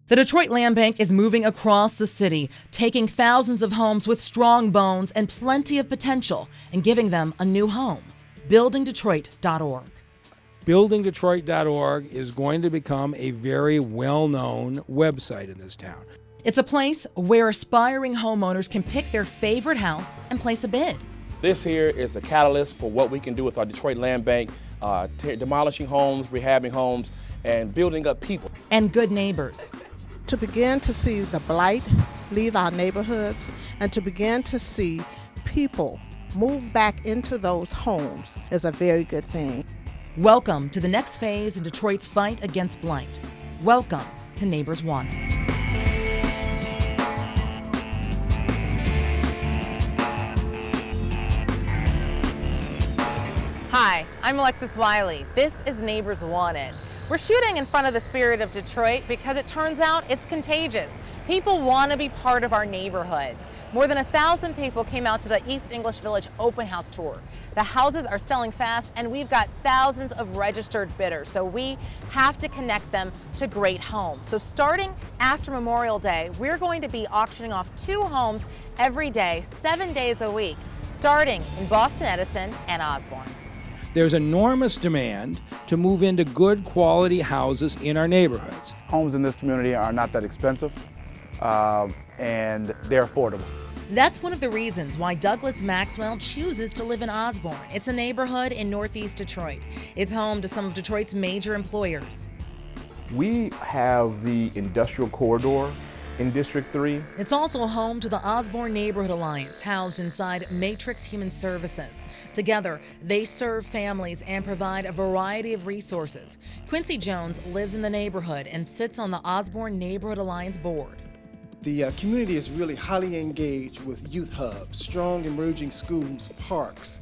The Detroit Land Bank is moving across the city, taking thousands of homes with strong bones and plenty of potential and giving them a new home. BuildingDetroit.org. BuildingDetroit.org is going to become a very well-known website in this town. It's a place where aspiring homeowners can pick their favorite house and place a bid. This here is a catalyst for what we can do with our Detroit Land Bank, demolishing homes, rehabbing homes, and building up people. And good neighbors. To begin to see the blight leave our neighborhoods and to begin to see people move back into those homes is a very good thing. Welcome to the next phase in Detroit's fight against blight. Welcome to Neighbors Want It. Hi, I'm Alexis Wiley. This is Neighbors Want It. We're shooting in front of the spirit of Detroit because it turns out it's contagious. People want to be part of our neighborhoods. More than 1,000 people came out to the East English Village open house tour. The houses are selling fast and we've got thousands of registered bidders, so we have to connect them to great homes. So starting after Memorial Day, we're going to be auctioning off 2 homes every day, 7 days a week, starting in Boston-Edison and Osborn. There's enormous demand to move into good quality houses in our neighborhoods. Homes in this community are not that expensive, and they're affordable. That's one of the reasons why Douglas Maxwell chooses to live in Osborn. It's a neighborhood in Northeast Detroit. It's home to some of Detroit's major employers. We have the industrial corridor in District 3. It's also home to the Osborn Neighborhood Alliance, housed inside Matrix Human Services. Together, they serve families and provide a variety of resources. Quincy Jones lives in the neighborhood and sits on the Osborn Neighborhood Alliance board. The community is really highly engaged with youth hubs, strong emerging schools, parks,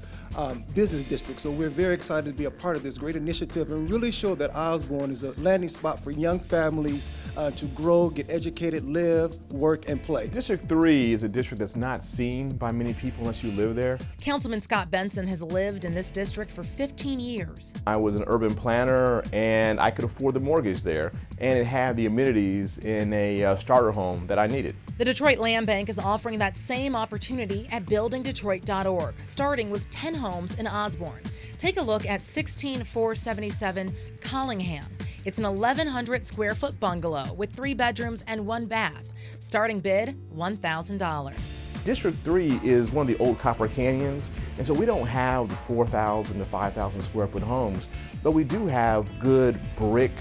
business districts. So we're very excited to be a part of this great initiative and really show that Osborn is a landing spot for young families to grow, get educated, live, work, and play. District 3 is a district that's not seen by many people unless you live there. Councilman Scott Benson has lived in this district for 15 years. I was an urban planner and I could afford the mortgage there, and it had the amenities in a starter home that I needed. The Detroit Land Bank is offering that same opportunity at BuildingDetroit.org, starting with 10 homes in Osborn. Take a look at 16477 Collingham. It's an 1,100 square foot bungalow with 3 bedrooms and 1 bath. Starting bid, $1,000. District 3 is one of the old copper canyons, and so we don't have the 4,000 to 5,000 square foot homes, but we do have good brick,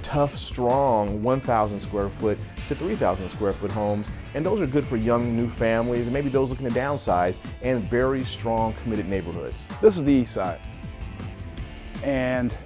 tough, strong 1,000 square foot to 3,000 square foot homes, and those are good for young new families and maybe those looking to downsize, and very strong, committed neighborhoods. This is the East Side, and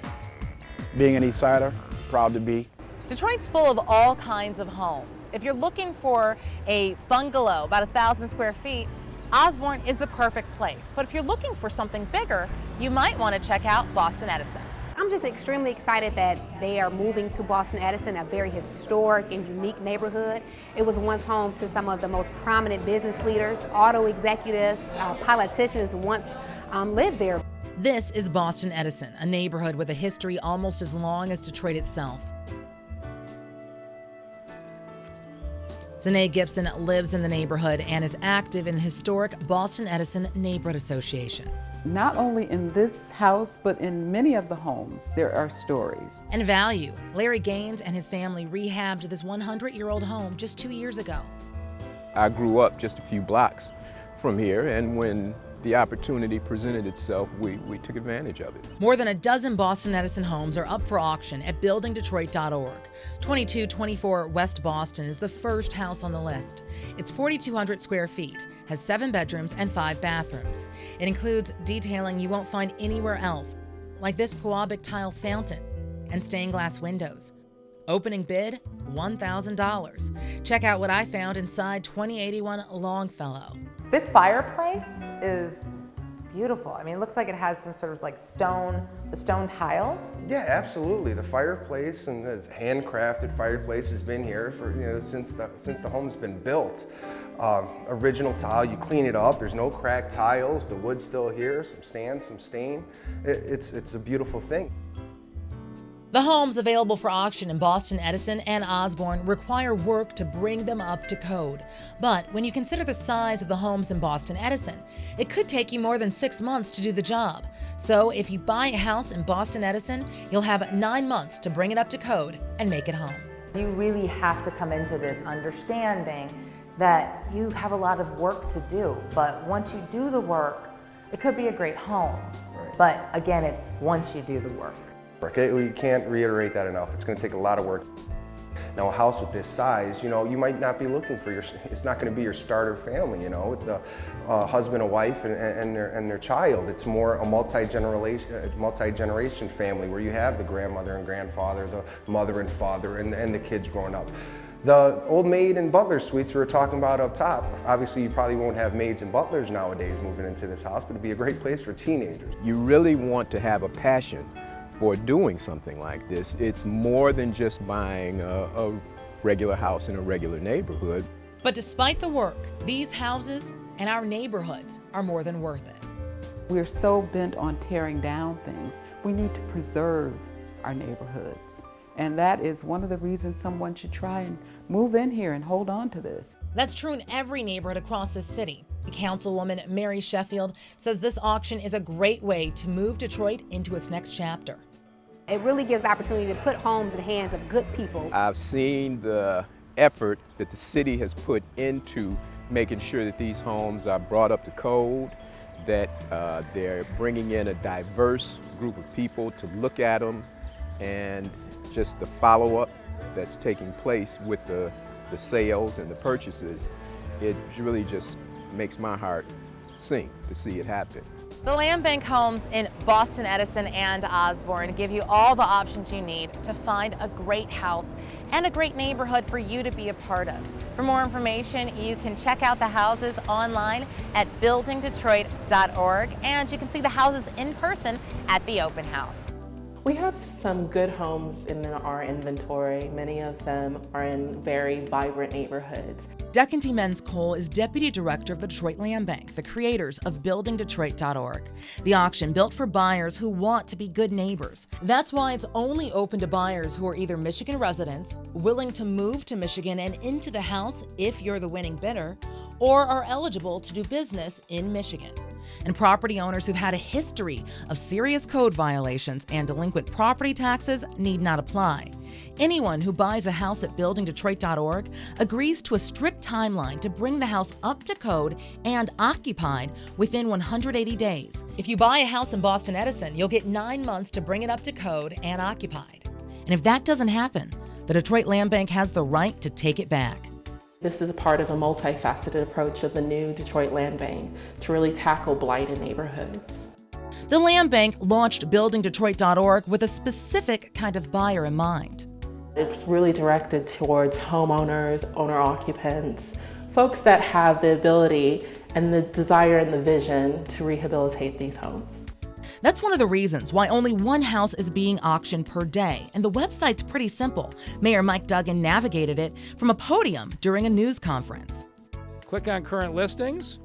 being an East Sider, proud to be. Detroit's full of all kinds of homes. If you're looking for a bungalow about 1,000 square feet, Osborn is the perfect place. But if you're looking for something bigger, you might want to check out Boston-Edison. I'm just extremely excited that they are moving to Boston-Edison, a very historic and unique neighborhood. It was once home to some of the most prominent business leaders, auto executives, politicians once lived there. This is Boston-Edison, a neighborhood with a history almost as long as Detroit itself. Zanae Gibson lives in the neighborhood and is active in the historic Boston-Edison Neighborhood Association. Not only in this house, but in many of the homes, there are stories. And value. Larry Gaines and his family rehabbed this 100-year-old home just 2 years ago. I grew up just a few blocks from here, and when the opportunity presented itself, we took advantage of it. More than a dozen Boston-Edison homes are up for auction at BuildingDetroit.org. 2224 West Boston is the first house on the list. It's 4,200 square feet, has 7 bedrooms and 5 bathrooms. It includes detailing you won't find anywhere else, like this Pewabic tile fountain and stained glass windows. Opening bid, $1,000. Check out what I found inside 2081 Longfellow. This fireplace is beautiful. I mean, it looks like it has some sort of like the stone tiles. Yeah, absolutely. The fireplace and this handcrafted fireplace has been here for, since the home's been built. Original tile, you clean it up, there's no cracked tiles, the wood's still here, some sand, some stain. It's a beautiful thing. The homes available for auction in Boston-Edison and Osborn require work to bring them up to code. But when you consider the size of the homes in Boston-Edison, it could take you more than 6 months to do the job. So if you buy a house in Boston-Edison, you'll have 9 months to bring it up to code and make it home. You really have to come into this understanding that you have a lot of work to do, but once you do the work, it could be a great home. Right. But again, it's once you do the work. Okay, we can't reiterate that enough. It's going to take a lot of work. Now, a house with this size, you might not be looking for it's not going to be your starter family, with the husband and wife and their child. It's more a multi-generation family where you have the grandmother and grandfather, the mother and father, and the kids growing up. The old maid and butler suites we were talking about up top, obviously you probably won't have maids and butlers nowadays moving into this house, but it'd be a great place for teenagers. You really want to have a passion for doing something like this. It's more than just buying a regular house in a regular neighborhood. But despite the work, these houses and our neighborhoods are more than worth it. We're so bent on tearing down things. We need to preserve our neighborhoods. And that is one of the reasons someone should try and move in here and hold on to this. That's true in every neighborhood across this city. Councilwoman Mary Sheffield says this auction is a great way to move Detroit into its next chapter. It really gives the opportunity to put homes in the hands of good people. I've seen the effort that the city has put into making sure that these homes are brought up to code, that they're bringing in a diverse group of people to look at them, and just the follow-up that's taking place with the sales and the purchases. It really just makes my heart sink to see it happen. The Land Bank homes in Boston-Edison and Osborn give you all the options you need to find a great house and a great neighborhood for you to be a part of. For more information, you can check out the houses online at buildingdetroit.org, and you can see the houses in person at the open house. We have some good homes in our inventory. Many of them are in very vibrant neighborhoods. Decanty Men's Cole is Deputy Director of the Detroit Land Bank, the creators of buildingdetroit.org. The auction built for buyers who want to be good neighbors. That's why it's only open to buyers who are either Michigan residents, willing to move to Michigan and into the house if you're the winning bidder, or are eligible to do business in Michigan. And property owners who've had a history of serious code violations and delinquent property taxes need not apply. Anyone who buys a house at buildingdetroit.org agrees to a strict timeline to bring the house up to code and occupied within 180 days. If you buy a house in Boston-Edison, you'll get 9 months to bring it up to code and occupied. And if that doesn't happen, the Detroit Land Bank has the right to take it back. This is a part of a multifaceted approach of the new Detroit Land Bank to really tackle blight in neighborhoods. The Land Bank launched buildingdetroit.org with a specific kind of buyer in mind. It's really directed towards homeowners, owner-occupants, folks that have the ability and the desire and the vision to rehabilitate these homes. That's one of the reasons why only one house is being auctioned per day, and the website's pretty simple. Mayor Mike Duggan navigated it from a podium during a news conference. Click on current listings,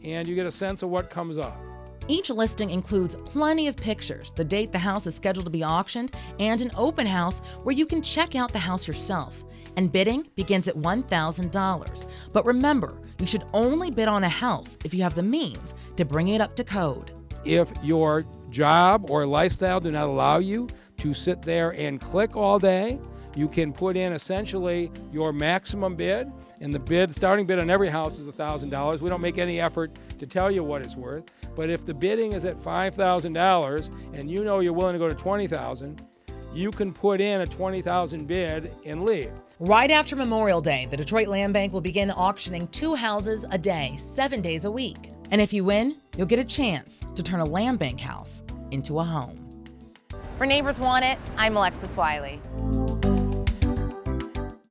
and you get a sense of what comes up. Each listing includes plenty of pictures, the date the house is scheduled to be auctioned, and an open house where you can check out the house yourself. And bidding begins at $1,000. But remember, you should only bid on a house if you have the means to bring it up to code. If your job or lifestyle do not allow you to sit there and click all day, you can put in essentially your maximum bid, and the starting bid on every house is $1,000. We don't make any effort to tell you what it's worth, but if the bidding is at $5,000 and you know you're willing to go to $20,000, you can put in a $20,000 bid and leave. Right after Memorial Day, the Detroit Land Bank will begin auctioning 2 houses a day, 7 days a week. And if you win, you'll get a chance to turn a land bank house into a home. For Neighbors Want It, I'm Alexis Wiley.